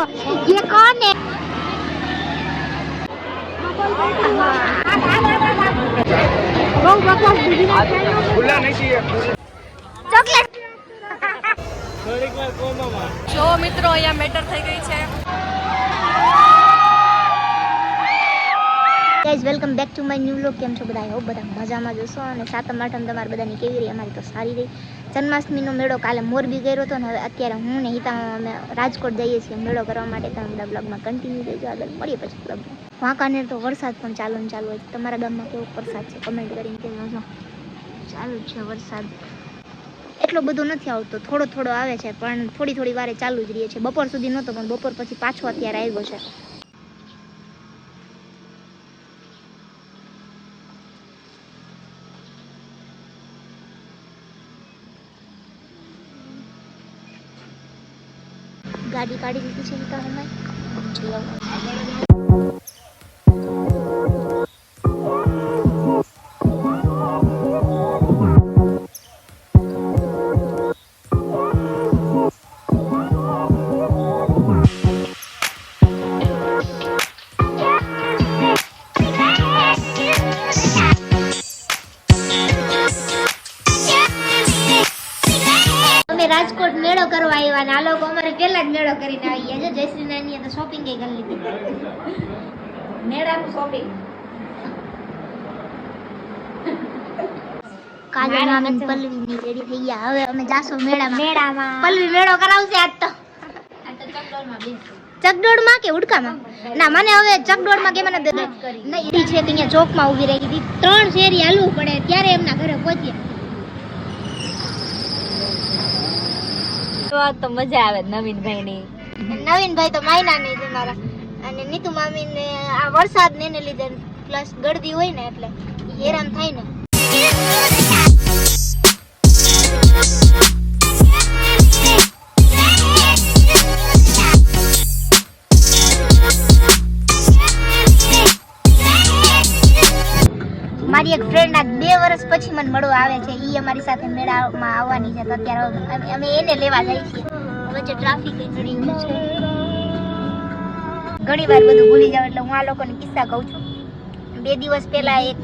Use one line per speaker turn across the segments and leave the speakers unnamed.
ये कौन है? ચોકલેટ
જો મિત્રો અહીંયા મેટર થઈ ગઈ છે.
Guys welcome back to my new vlog. કેમ છો બધા? હોપ બધા મજામાં જશો. અને સાતમ આઠમ તમારી બધાની કેવી રહી? અમારી તો સારી રહી. જન્માષ્ટમીનો મેળો કાલે મોરબી ગયો હતો ને હવે અત્યારે હું ને હિતામાં અમે રાજકોટ જઈએ છીએ મેળો કરવા માટે. તમે બધા બ્લોગમાં કન્ટિન્યુ રહેજો, આગળ મળીએ પછી બ્લોગમાં. વાંકાનેર તો વરસાદ પણ ચાલુ ને ચાલુ હોય. તમારા ગામમાં કેવો વરસાદ છે કમેન્ટ કરીને કહેજો. ચાલુ છે વરસાદ, એટલો બધો નથી આવતો, થોડો થોડો આવે છે પણ થોડી થોડી વારે ચાલુ જ રહે છે. બપોર સુધી નહોતો પણ બપોર પછી પાછો અત્યારે આવ્યો છે. ગાડી કાઢી લીધી છે હિતામાં. રાજકોટ મેળો કરવા આવ્યા ને આ લોકો અમારે પેલા જ મેળો કરીને આવી ગયા છે. જયશ્રી નાની તો શોપિંગ કરી લીધી, મેળાનું શોપિંગ. કાજલ નાની પલ્લવી ની રેડી થઈ ગયા. હવે અમે જાશું મેળામાં. પલ્લવી મેળો કરાવશે આજ તો. ચકડોળમાં કે ઉડકામાં? ના, મને હવે ચકડોળમાં કે મને નહીં છે કે અહીંયા ચોકમાં ઊભી રહી હતી. 3 શેરી હાલવું પડે ત્યારે એમના ઘરે પહોંચ્યા.
તો મજા આવે નવીનભાઈની.
નવીનભાઈ તો માયના નહીં તમારા. અને નીતુ મામી ને આ વરસાદ ને એને લીધે પ્લસ ગળદી હોય ને એટલે હેરાન થાય ને. મારી એક ફ્રેન્ડ આ 2 વર્ષ પછી મને મળવા આવે છે. ઈ અમારી સાથે મેળામાં આવવાની છે તો અત્યારે અમે એને લેવા જઈએ છીએ. વચ્ચે ટ્રાફિક નડી ગયું છે. ઘણી વાર બધું ભૂલી જાવ એટલે હું આ લોકોને કિસ્સા કહું છું. 2 દિવસ પહેલા એક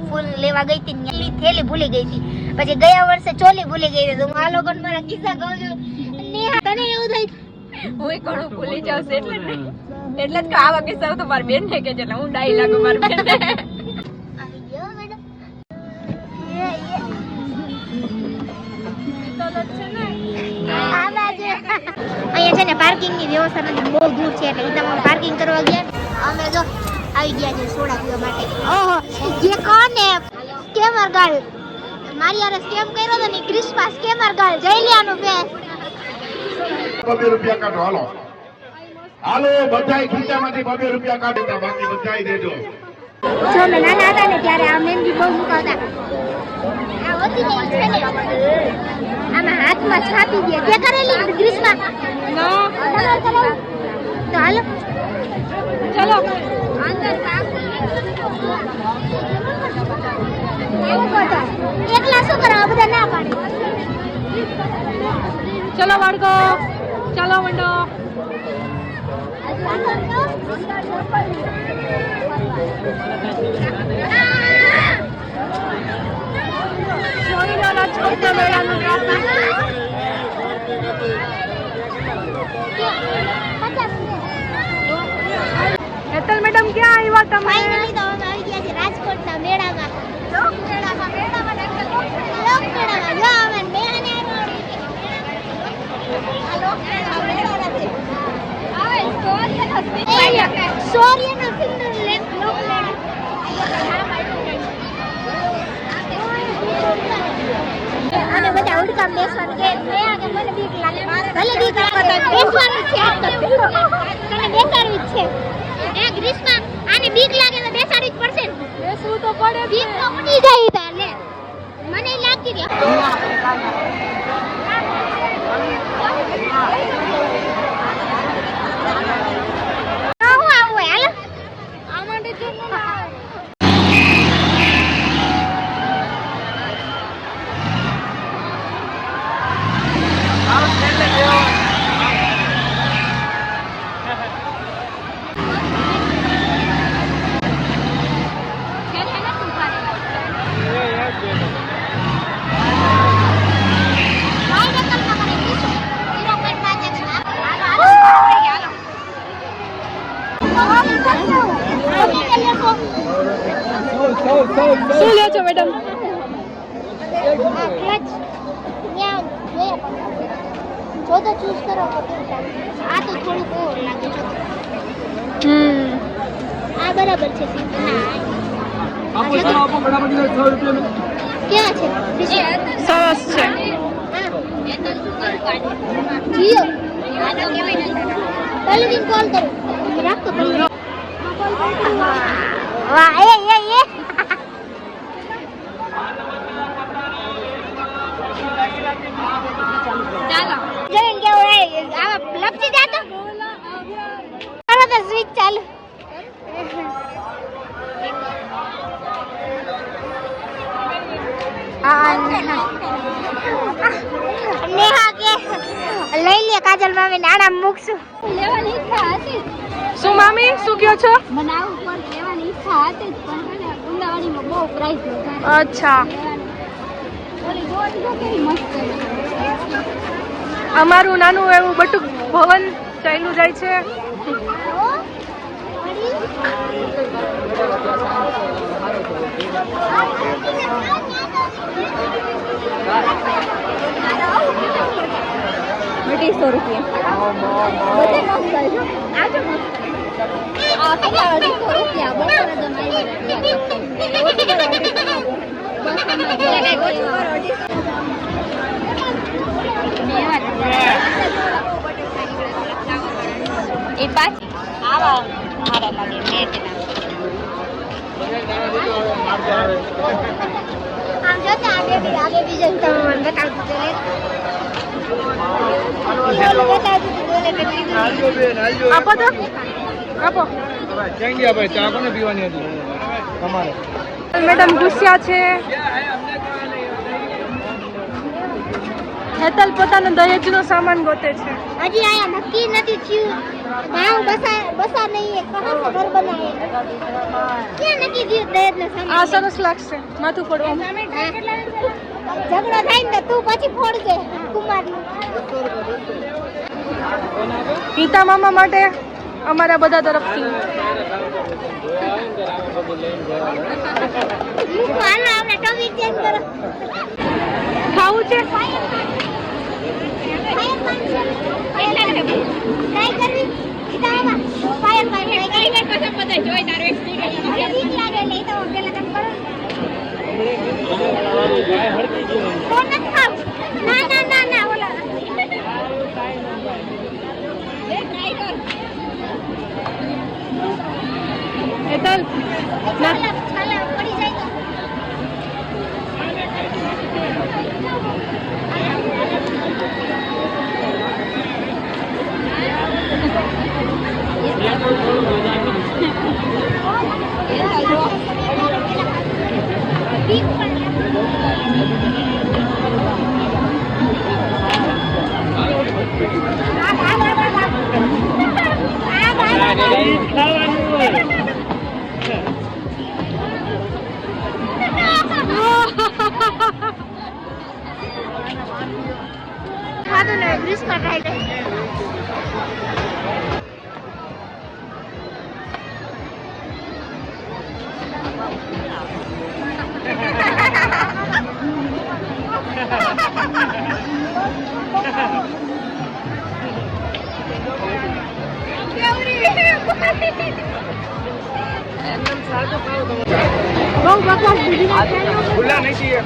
ફૂલ લેવા ગઈ હતી, થેલી ભૂલી ગઈ હતી. પછી ગયા વર્ષે ચોલી ભૂલી ગઈ હતી. તો હું આ લોકોને મારા કિસ્સા કહું છું. નેહા તને એવું થાય?
હું ઘણું ભૂલી જાઉં છું એટલે જ આવા કિસ્સા તો મારી બેન ને કે છે હું ડાઈ લાગુ મારી બેન. અહીંયા છે ને પાર્કિંગ ની વ્યવસ્થા નથી, બહુ દૂર છે એટલે તમે પાર્કિંગ કરવા ગયા.
અમે જો આવી ગયા છે સોડા પીવા માટે. ઓહો, ये कौन है? Scammer girl. મારી યાર સ્કેમ કર્યો તો ને ક્રિસ્મસ સ્કેમર ગર્લ. જયલિયાનું ફેસ.
2 રૂપિયા કાઢો. હાલો હાલો બધાય ખીચામાંથી 2 રૂપિયા કાઢો, બાકી બધાય દેજો.
જો મેં નાના હતા ને ત્યારે આ મહેંદી બહુ મુકાવતા. આ હોતી ને છે ને આમાં હાથમાં છાપી દે. તે કરેલી ગ્રીસમાં?
નો.
તો હાલો
ચલો
અંદર એકલા શું કરવા? બધા ના પાડે.
ચલો વળગો, ચલો મંડો. હેતલ મેડમ ક્યાં આવ્યા તમે?
ફાઇનલી તો અમે આવી ગયા છે રાજકોટના મેળામાં. લોક મેળામાં જો અમે મેળાને આ લોક મેળા છે. આવે સૂર્યનો સિંદૂર લેક લોક મેળા. અને બધા ઉડકામ બેસવાનું કે મેં કે મને બીક લાગે. ભલે બીક લાગે બેસવાનું છે. તને બેસાડવી જ છે. એ ગ્રીસમાં આને બીક લાગે તો બેસાડવી જ પડશે ને.
બેસવું તો પડે.
બીક તો ઉડી જાય તા લે. મને લાગતી રહી. હું આવું હાલો
આ માટે જો શું લ્યો છો મેડમ?
જો તો ચૂઝ કરો આ તો થોડુંક ઓવર લાગે છે આ બરાબર છે ક્યાં છે
સરસ છે.
જીઓ પહેલે કોલ કરું રાખતો પહેલે વાહ એ
ચાલો
જમીન કેવું આવા લપસી જાતો ચાલો તો સ્વિચ ચાલુ નેહા કે લઈ લે કાજલ મામી નાણા મૂકશું
લેવાની ઈચ્છા હતી. શું મામી શું કહો છો?
મને આવું પણ લેવાની ઈચ્છા હતી પણ મને ગુંદાવાડીમાં બહુ પ્રાઇસ વધારે
અચ્છા,
ઓલી જોડી જો કેવી મસ્ત છે
અમારું નાનું એવું બટુક ભવન ચાલ્યું જાય છે. ₹250 બધે મસ્ત છે આજે મસ્ત આ કેટલા ₹250 બરાબર જમાઈ એ પાછી આવા સારા લાગે મેચના.
આમ જોતા આગે બી જઈને તમે મને બતાવજો
આપો તો આપો. મેડમ ગુસ્સા છે. હેતલ પોતાનો દહેજનો સામાન ગોતે છે.
હજી આયા નક્કી નથી થયું ભાવ બસા નહીં કહા સે ઘર બનાવે ક્યાં નક્કી થયું દહેજનો સામાન
આ સરસ લાગશે માથું ફોડવામાં.
ઝઘડો થાય ને તો તું પછી ફોડજે કુમારનું
ગીતા મામા માટે અમારા બધા તરફથી
મૂકો હાલો આપણે ટોપિક ચેન્જ કરો
ખાવું છે.
ટ્રાય કરવી ગીતામાં ફાયર ટ્રાય કરી
બધા જોઈ તારો એક્સપીરિયન્સ
ઠીક લાગે નહીં તો પેલા તમે કરો તો નથી ખાવું ના ઓલા
હેતલ
છાલા પડી જાય તો ખાધું ને ગ્રીસમાં ટ્રાય કરી બહુ બકવાસ
ખુલ્લા નહીં છીએ.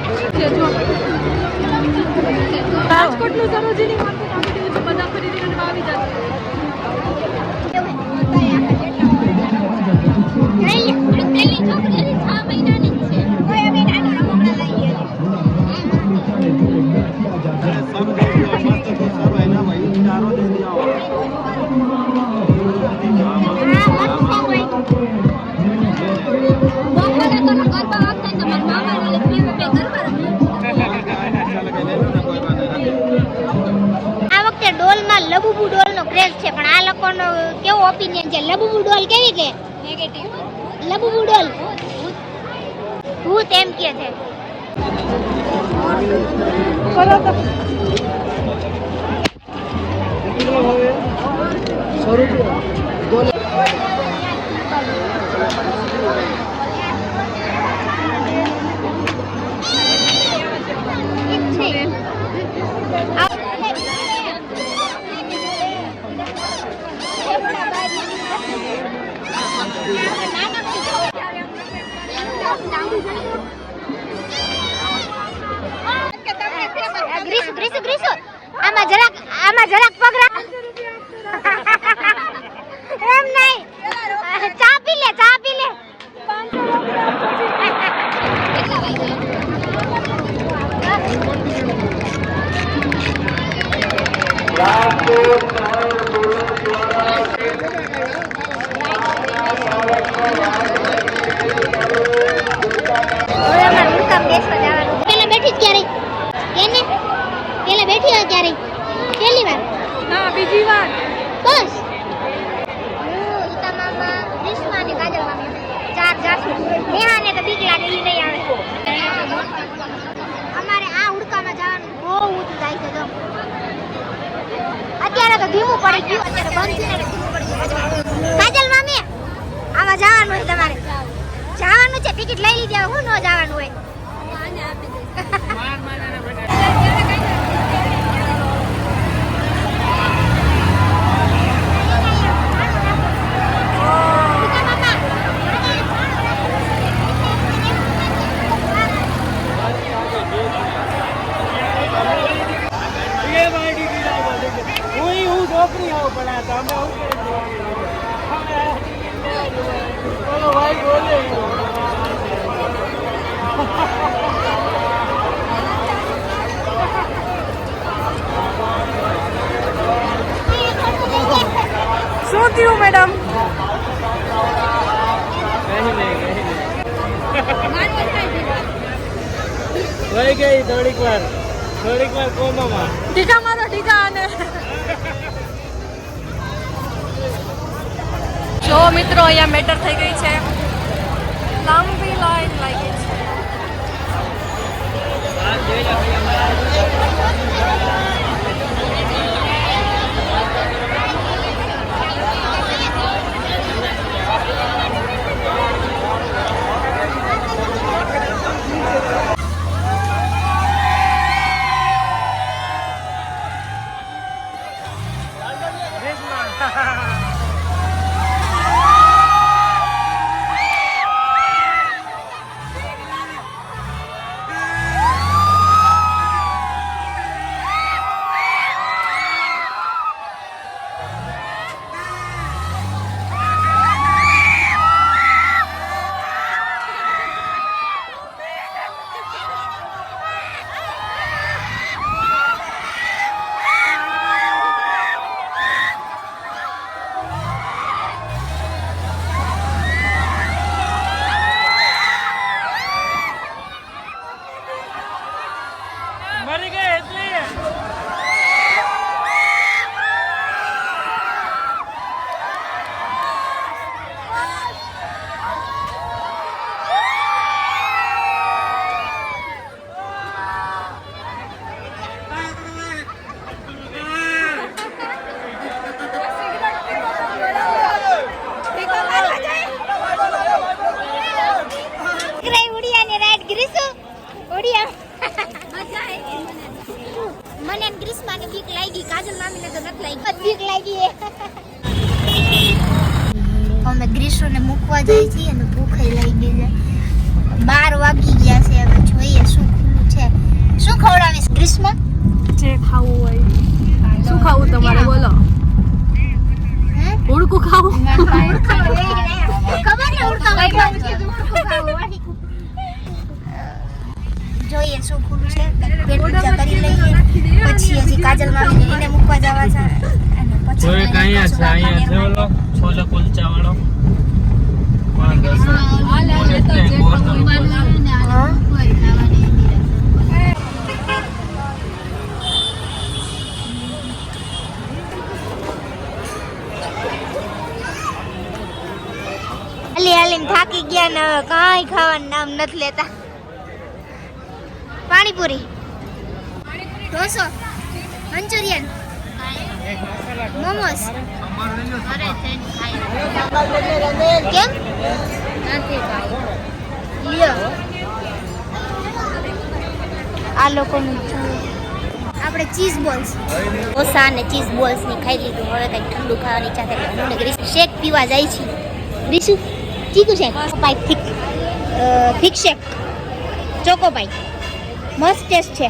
રાજકોટનું સરોજીની માર્કેટ આવી ગયું છે. બધા ખરીદીને આવી જશે.
લબુબુ ડોલ નો ક્રેઝ છે પણ આ લોકોનો કેવો ઓપિનિયન છે? લબુબુ ડોલ કેવી છે?
નેગેટિવ.
લબુબુ ડોલ ભૂત એમ કે છે.
કરો તો
ગ્રીસુ આમાં જરાક પગ રાખ એમ નહીં ચા પી લે પેલા બેઠી જ ક્યારે એને પેલા બેઠી હોય ક્યારે પહેલી વાર
ના બીજી વાર
બસ હું ઈતા મામા ગ્રીષ્મા અને કાજલ મામી ચાર જાશું નેહાને તો બીક લાગે ઈ નહીં આવે અમારે આ ઉડકામાં જવાનું બહુ ઊંચું જાય છે જો અત્યારે તો ધીમું પડી ગયું અત્યારે બંધ થઈને ધીમું પડી ગયું કાજલ મામી આમાં જવાનું હોય તમારે જવાનું છે ટિકિટ લઈ લીધી હું ન જવાનું હોય
શું થયું મેડમ
વહી ગઈ થોડીક વાર કોમામાં
ટીકા મારો ટીકા અને જો મિત્રો અહીંયા મેટર થઈ ગઈ છે લાંબી લાઈન લાગી છે
મને ગ્રીષ્માને બીક લાગી કાજલ મામીને તો નથી લાગી બીક લાગી અમે ગ્રીષ્મને મૂકવા જઈએ છીએ અને ભૂખે લાગી છે 12 વાગી ગયા છે હવે જોઈએ શું ખુલ્લું છે શું ખવડાવીશ ગ્રીષ્મા
જે ખાવું હોય શું ખાવું તમારે બોલો ઉડકું ખાવું
ખબર ને ઉડકા ખાવું જોઈએ શું ખુલ્લું છે પેટ પૂજા કરી લઈએ પછી હજી કાજલ મામીને એને મૂકવા જવા છે અને પછી
કોઈ અહીંયા છે ઓલો છોલે કુલચા વાળો
હાલીને થાકી ગયા ને હવે કાંઈ ખાવાનું નામ નથી લેતા પાણીપુરી ઢોસો મંચુરિયન મોમોસ કેમ લ્યો આ લોકોનું આ આપણે ચીઝ બોલ્સ ઢોસા અને ચીઝ બોલ્સની ખાઈ લીધું. હવે કંઈક ઠંડુ ખાવાની ઈચ્છા થાય એટલે હું ને ગ્રીસ શેક પીવા જાય છે. ગ્રીસુ ચીકુ શેક પાઈ થીક શેક ચોકોપાઈ મસ્ત ટેસ્ટ છે.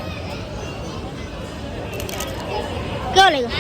કેવો લાગ્યો?